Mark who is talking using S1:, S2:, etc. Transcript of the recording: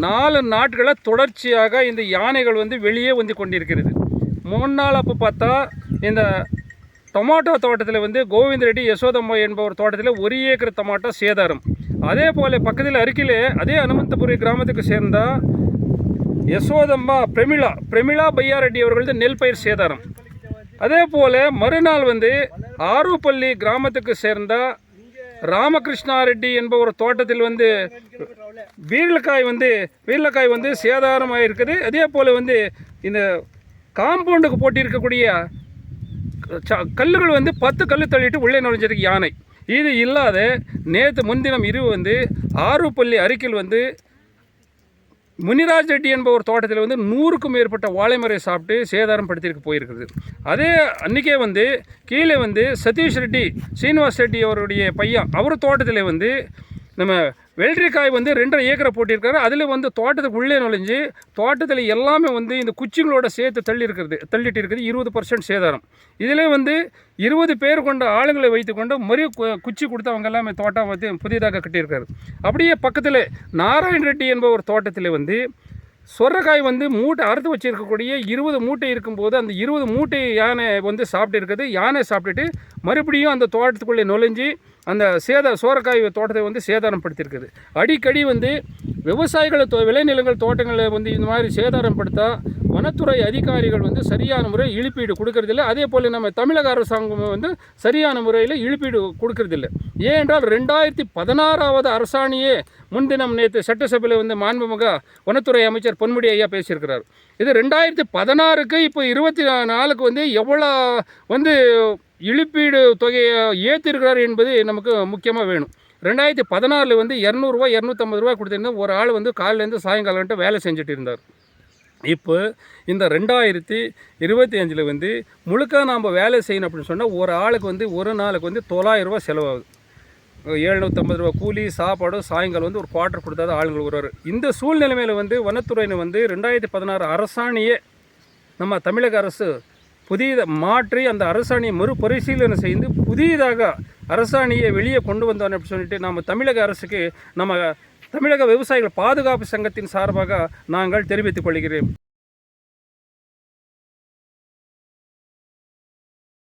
S1: 4 நாட்களாக தொடர்ச்சியாக இந்த யானைகள் வந்து வெளியே வந்து கொண்டிருக்கிறது. 3 நாள் அப்போ பார்த்தா இந்த டொமாட்டோ தோட்டத்தில் வந்து கோவிந்த ரெட்டி யசோதம்மா என்பவர் தோட்டத்தில் 1 ஏக்கர் டொமாட்டோ சேதாரம். அதே போல் பக்கத்தில் அருகிலே அதே அனுமந்தபுரி கிராமத்துக்கு சேர்ந்த யசோதம்மா பிரமிளா பையாரெட்டி அவர்களது நெல் பயிர் சேதாரம். அதே போல் மறுநாள் வந்து ஆரூப்பள்ளி கிராமத்துக்கு சேர்ந்த ராமகிருஷ்ணா ரெட்டி என்பவர் தோட்டத்தில் வந்து வீரலக்காய் வந்து சேதாரமாக இருக்குது. அதே போல் வந்து இந்த காம்பவுண்டுக்கு போட்டி இருக்கக்கூடிய கல்லுகள் வந்து 10 கல் தள்ளிட்டு உள்ளே நுழைஞ்சிருக்கு யானை. இது இல்லாத நேற்று முன்தினம் இரவு வந்து ஆரூப்பள்ளி அருகில் வந்து முனிராஜ் ரெட்டி என்பவர் தோட்டத்தில் வந்து 100க்கும் மேற்பட்ட வாழைமரை சாப்பிட்டு சேதாரம் படுத்திருக்கு போயிருக்குது. அதே அன்றைக்கே வந்து கீழே வந்து சதீஷ் ரெட்டி சீனிவாஸ் ரெட்டி அவருடைய பையன் அவர் தோட்டத்தில் வந்து நம்ம வெள்ளரிக்காய் வந்து 2.5 ஏக்கரை போட்டிருக்காரு. அதில் வந்து தோட்டத்துக்கு உள்ளே நுழைஞ்சு தோட்டத்தில் எல்லாமே வந்து இந்த குச்சிங்களோட சேர்த்து தள்ளிட்டு இருக்குது 20% சேதாரம். இதில் வந்து 20 பேர் கொண்ட ஆளுங்களை வைத்து கொண்டு குச்சி கொடுத்து அவங்க எல்லாமே தோட்டம் வந்து புதிதாக கட்டியிருக்காரு. அப்படியே பக்கத்தில் நாராயண ரெட்டி என்பவர் தோட்டத்தில் வந்து சொரக்காய் வந்து மூட்டை அறுத்து வச்சுருக்கக்கூடிய 20 மூட்டை இருக்கும்போது அந்த 20 மூட்டை யானை வந்து சாப்பிட்டு இருக்குது. யானை சாப்பிட்டுட்டு மறுபடியும் அந்த தோட்டத்துக்குள்ளே நுழைஞ்சி அந்த சோரக்காய் தோட்டத்தை வந்து சேதாரம் படுத்தியிருக்குது. அடிக்கடி வந்து விவசாயிகள் விளைநிலங்கள் தோட்டங்களை வந்து இந்த மாதிரி சேதாரம் படுத்தா வனத்துறை அதிகாரிகள் வந்து சரியான முறை இழப்பீடு கொடுக்கறதில்லை. அதே போல் நம்ம தமிழக அரசாங்கம் வந்து சரியான முறையில் இழப்பீடு கொடுக்கறதில்லை. ஏனென்றால் 2016 அரசாணையே முன்தினம் நேற்று சட்டசபையில் வந்து மாண்புமிகு வனத்துறை அமைச்சர் பொன்முடி ஐயா பேசியிருக்கிறார். இது 2016க்கு இப்போ 24க்கு வந்து எவ்வளோ வந்து இழப்பீடு தொகையை ஏற்றிருக்கிறார் என்பது நமக்கு முக்கியமாக வேணும். 2016 வந்து 200 ரூபா 250 ரூபா கொடுத்திருந்தா ஒரு ஆள் வந்து காலையிலேருந்து சாயங்காலம்ட்டு வேலை செஞ்சுட்டு இருந்தார். இப்போ இந்த 2025 வந்து முழுக்க நாம் வேலை செய்யணும் அப்படின்னு சொன்னால் ஒரு ஆளுக்கு வந்து ஒரு நாளுக்கு வந்து 900 ரூபா செலவாகுது. 750 ரூபா கூலி சாப்பாடு சாயங்காலம் வந்து ஒரு குவார்ட்டர் கொடுத்தா தான் ஆளுங்கள் வருவார். இந்த சூழ்நிலைமையில் வந்து வனத்துறையினர் வந்து 2016 அரசாணையே நம்ம தமிழக அரசு மாற்றி அந்த அரசாணையை மறுபரிசீலனை செய்து புதியதாக அரசாணையை வெளியே கொண்டு வந்தோம் அப்படின்னு சொல்லிட்டு நம்ம தமிழக அரசுக்கு நம்ம தமிழக விவசாயிகள் பாதுகாப்பு சங்கத்தின் சார்பாக நாங்கள் தெரிவித்துக் கொள்கிறேன்.